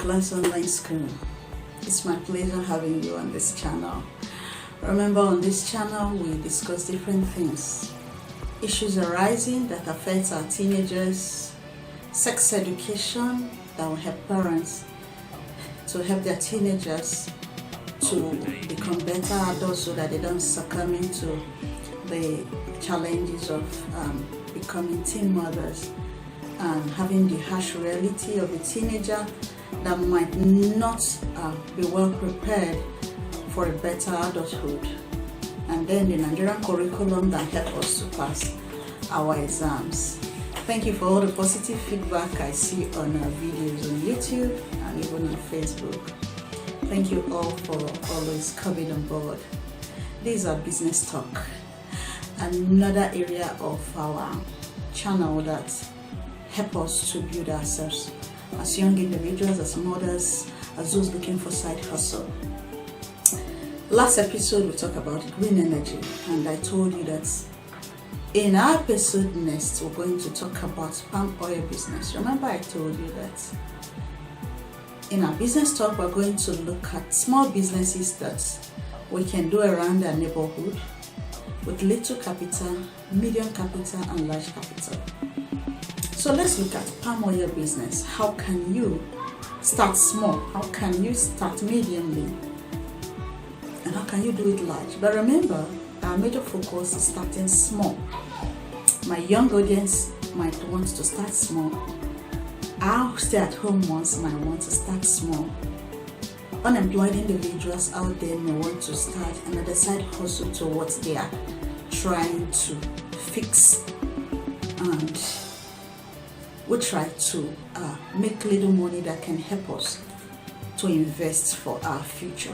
Class Online School. It's my pleasure having you on this channel. Remember, on this channel we discuss different things, issues arising that affect our teenagers, sex education that will help parents to help their teenagers to become better adults so that they don't succumb into the challenges of becoming teen mothers and having the harsh reality of a teenager that might not be well prepared for a better adulthood, and then the Nigerian curriculum that helps us to pass our exams. Thank you for all the positive feedback I see on our videos on YouTube and even on Facebook. Thank you all for always coming on board. These are business talk, another area of our channel that help us to build ourselves as young individuals, as mothers, as those looking for side hustle. Last episode we talked about green energy, and I told you that in our episode next we're going to talk about palm oil business. Remember I told you that in our business talk we're going to look at small businesses that we can do around our neighborhood with little capital, medium capital and large capital. So let's look at palm oil business. How can you start small? How can you start mediumly? And how can you do it large? But remember, our major focus is starting small. My young audience might want to start small. Our stay-at-home ones might want to start small. Unemployed individuals out there may want to start another side hustle to what they are trying to fix, and we try to make little money that can help us to invest for our future.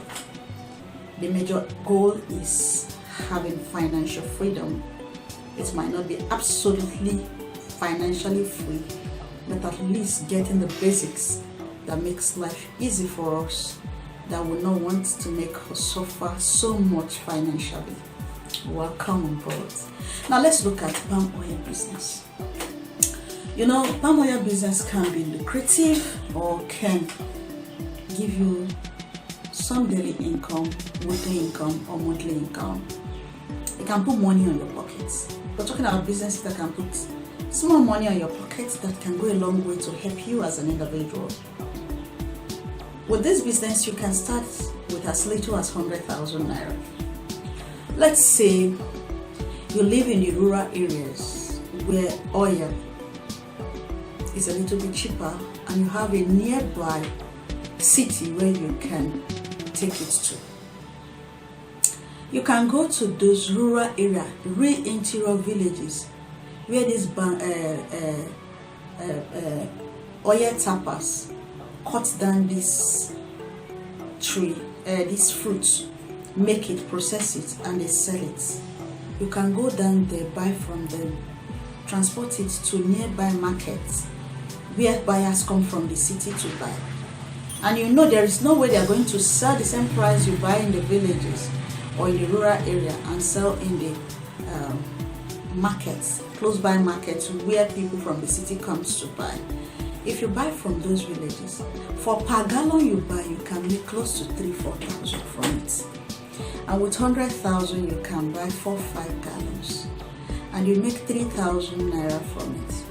The major goal is having financial freedom. It might not be absolutely financially free, but at least getting the basics that makes life easy for us, that will not want to make us suffer so much financially. Welcome on board. Now let's look at palm oil business. You know, palm oil business can be lucrative or can give you some daily income, weekly income or monthly income. It can put money on your pockets. We're talking about businesses that can put small money on your pockets that can go a long way to help you as an individual. With this business, you can start with as little as 100,000 naira. Let's say you live in the rural areas where oil is a little bit cheaper and you have a nearby city where you can take it to. You can go to those rural areas, real interior villages where these oil tappers cut down this tree, this fruit, make it, process it, and they sell it. You can go down there, buy from them, transport it to nearby markets where buyers come from the city to buy. And you know there is no way they are going to sell the same price you buy in the villages or in the rural area and sell in the markets, close by markets where people from the city comes to buy. If you buy from those villages, for per gallon you buy, you can make close to 3,000-4,000 from it. And with 100,000 you can buy 4-5 gallons, and you make 3,000 naira from it.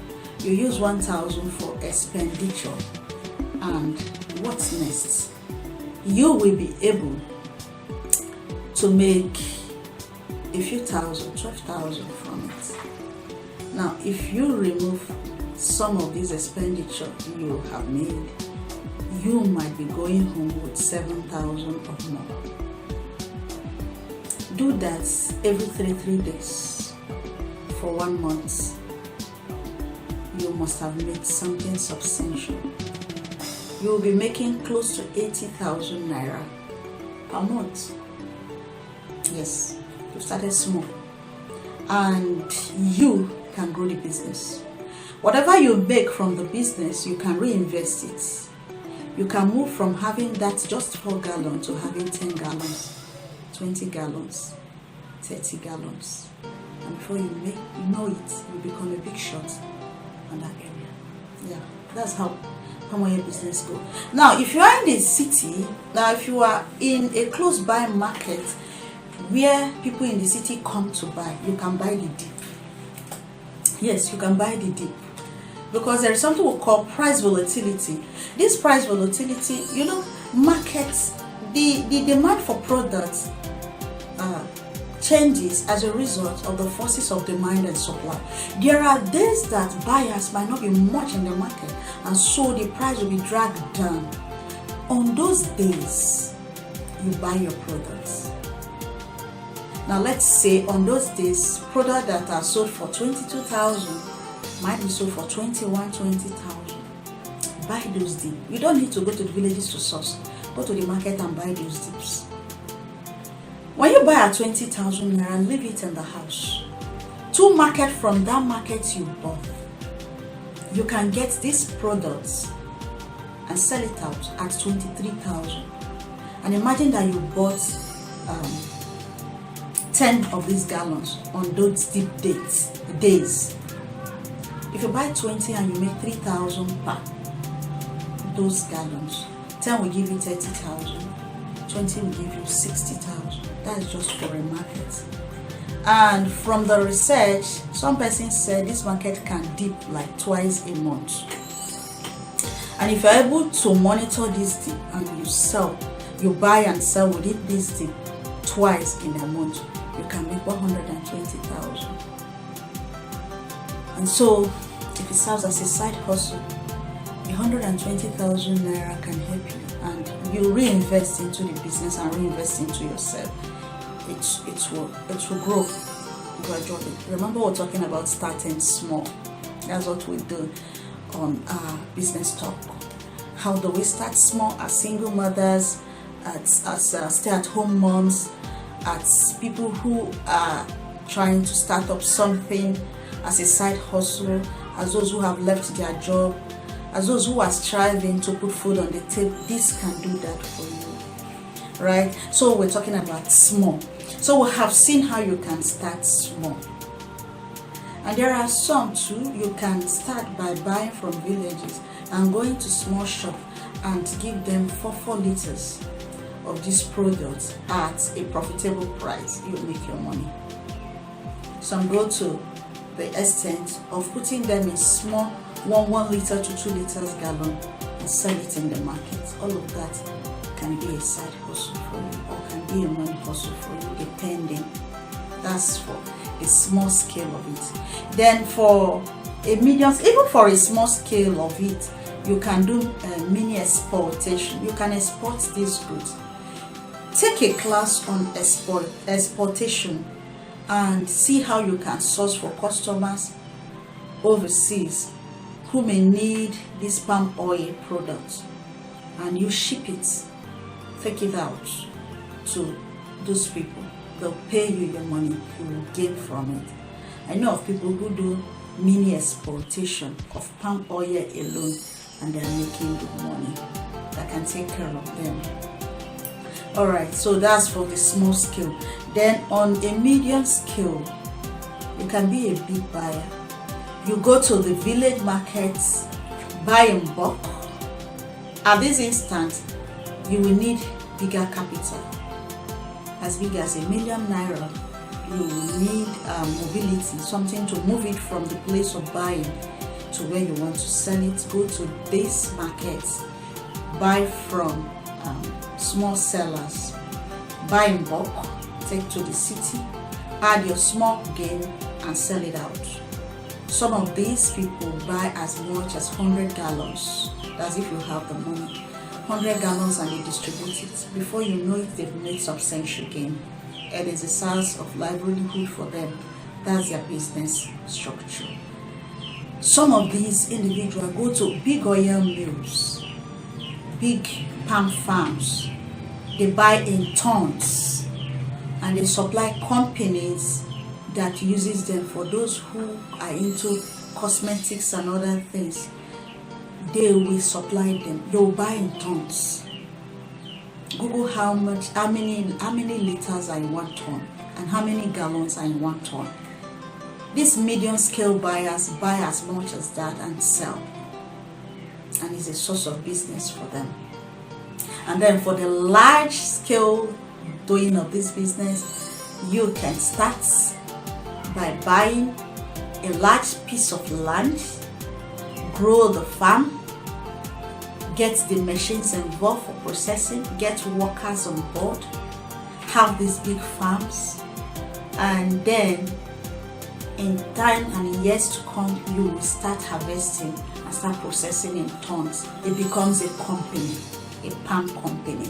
You use 1,000 for expenditure, and what's next? You will be able to make a few thousand, 12,000 from it. Now, if you remove some of this expenditure you have made, you might be going home with 7,000 or more. Do that every 3 days for 1 month. You must have made something substantial. You will be making close to 80,000 naira per month. Yes, you started small, and you can grow the business. Whatever you make from the business, you can reinvest it. You can move from having that just 4 gallons to having 10 gallons, 20 gallons, 30 gallons. And before you know it, you become a big shot on that area. Yeah, that's how Palmoil business go. Now, if you are in the city, if you are in a close by market where people in the city come to buy, you can buy the dip. Yes, you can buy the dip, because there is something we call price volatility. This price volatility, markets, the demand for products changes as a result of the forces of demand and supply. There are days that buyers might not be much in the market, and so the price will be dragged down. On those days, you buy your products. Now let's say on those days, products that are sold for 22,000 might be sold for 21, 20,000. Buy those dips. You don't need to go to the villages to source. Go to the market and buy those dips. When you buy at 20,000 naira, leave it in the house. To market from that market you bought, you can get these products and sell it out at 23,000. And imagine that you bought 10 of these gallons on those deep days. If you buy 20 and you make 3,000 per those gallons, 10 will give you 30,000, 20 will give you 60,000. That is just for a market. And from the research, some persons said this market can dip like twice a month. And if you're able to monitor this dip and you sell, you buy and sell within this dip twice in a month, you can make 120,000. And so, if it serves as a side hustle, 120,000 naira can help you, and you reinvest into the business and reinvest into yourself. It will grow gradually. Remember, we're talking about starting small. That's what we do on our business talk. How do we start small as single mothers, as stay-at-home moms, as people who are trying to start up something as a side hustle, as those who have left their job, as those who are striving to put food on the table. This can do that for you, right? So we're talking about small. So we have seen how you can start small. And there are some too, you can start by buying from villages and going to small shop and give them 4 liters of these products at a profitable price. You make your money. Some go to the extent of putting them in small 1 liter to 2 liters gallon and sell it in the market. All of that can be a side hustle for you, or can be a money hustle for you, depending. That's for a small scale of it. Then for a medium, even for a small scale of it, you can do mini exportation. You can export these goods. Take a class on exportation and see how you can source for customers overseas who may need this palm oil product, and you ship it, take it out to those people. They'll pay you your money, you will gain from it. I know of people who do mini exportation of palm oil alone, and they're making good money that can take care of them. Alright, so that's for the small scale. Then on a medium scale, you can be a big buyer. You go to the village markets, buy in bulk. At this instant, you will need bigger capital. As big as ₦1 million. You will need mobility, something to move it from the place of buying to where you want to sell it. Go to this market, buy from small sellers, buy in bulk, take to the city, add your small gain and sell it out. Some of these people buy as much as 100 gallons. That's if you have the money. 100 gallons and they distribute it. Before you know it, they've made substantial gain. It is a source of livelihood for them. That's their business structure. Some of these individuals go to big oil mills, big palm farms. They buy in tons and they supply companies that uses them. For those who are into cosmetics and other things, they will supply them. They will buy in tons. Google how many liters are in 1 ton and how many gallons are in 1 ton. These medium scale buyers buy as much as that and sell. and is a source of business for them. And then for the large scale doing of this business, you can start by buying a large piece of land, grow the farm, get the machines involved for processing, get workers on board, have these big farms, and then in time and in years to come, you will start harvesting and start processing in tons. It becomes a company, a palm company.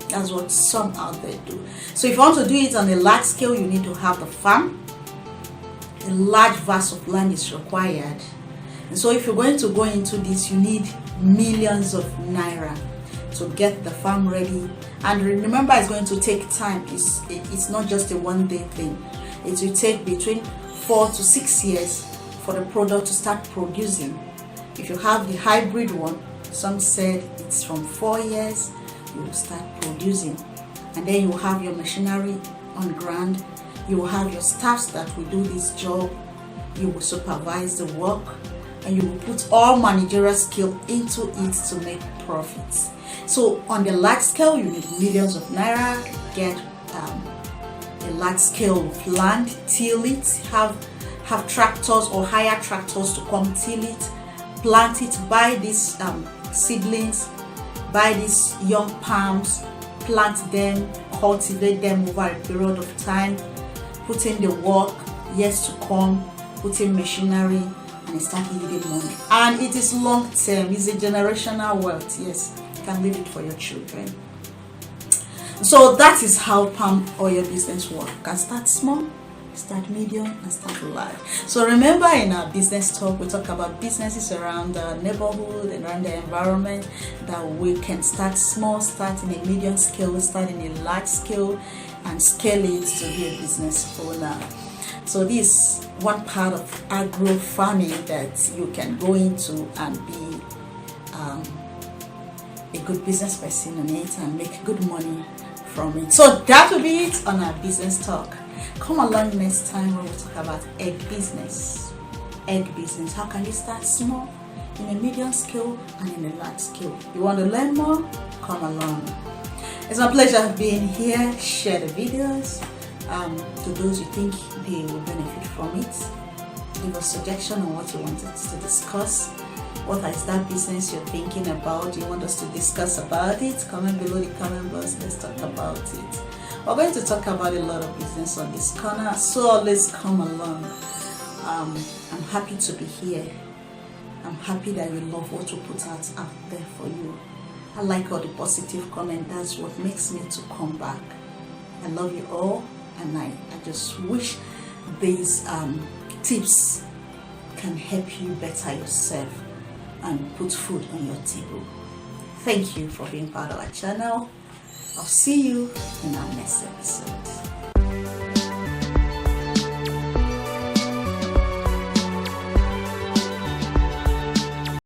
That's what some out there do. So if you want to do it on a large scale, you need to have the farm. A large vast of land is required. And so if you're going to go into this, you need millions of naira to get the farm ready. And remember, it's going to take time. It's not just a one-day thing. It will take between 4 to 6 years for the product to start producing. If you have the hybrid one, some said it's from 4 years you will start producing. And then you will have your machinery on ground. You will have your staffs that will do this job. You will supervise the work, and you will put all managerial skill into it to make profits. So on the large scale, you need millions of naira. Get a large scale of land, till it, have tractors or hire tractors to come till it, plant it, buy these seedlings, buy these young palms, plant them, cultivate them over a period of time, put in the work, years to come, put in machinery, and start yielding money. And it is long term, it's a generational wealth. Yes, you can leave it for your children. So that is how palm oil business works. You can start small, start medium, and start large. So remember, in our business talk, we talk about businesses around the neighborhood and around the environment, that we can start small, start in a medium scale, start in a large scale, and scale it to be a business owner. So this is one part of agro farming that you can go into and be a good business person on it and make good money from it. So that will be it on our business talk. Come along next time when we talk about egg business. Egg business. How can you start small, in a medium scale, and in a large scale? You want to learn more? Come along. It's my pleasure being here. Share the videos to those you think they will benefit from it. Give us suggestion on what you want us to discuss. What is that business you're thinking about? Do you want us to discuss about it? Comment below the comment box. Let's talk about it. We're going to talk about a lot of business on this corner, so let's come along. I'm happy to be here. I'm happy that you love what we put out there for you. I like all the positive comment. That's what makes me to come back. I love you all, and I just wish these tips can help you better yourself and put food on your table. Thank you for being part of our channel. I'll see you in our next episode.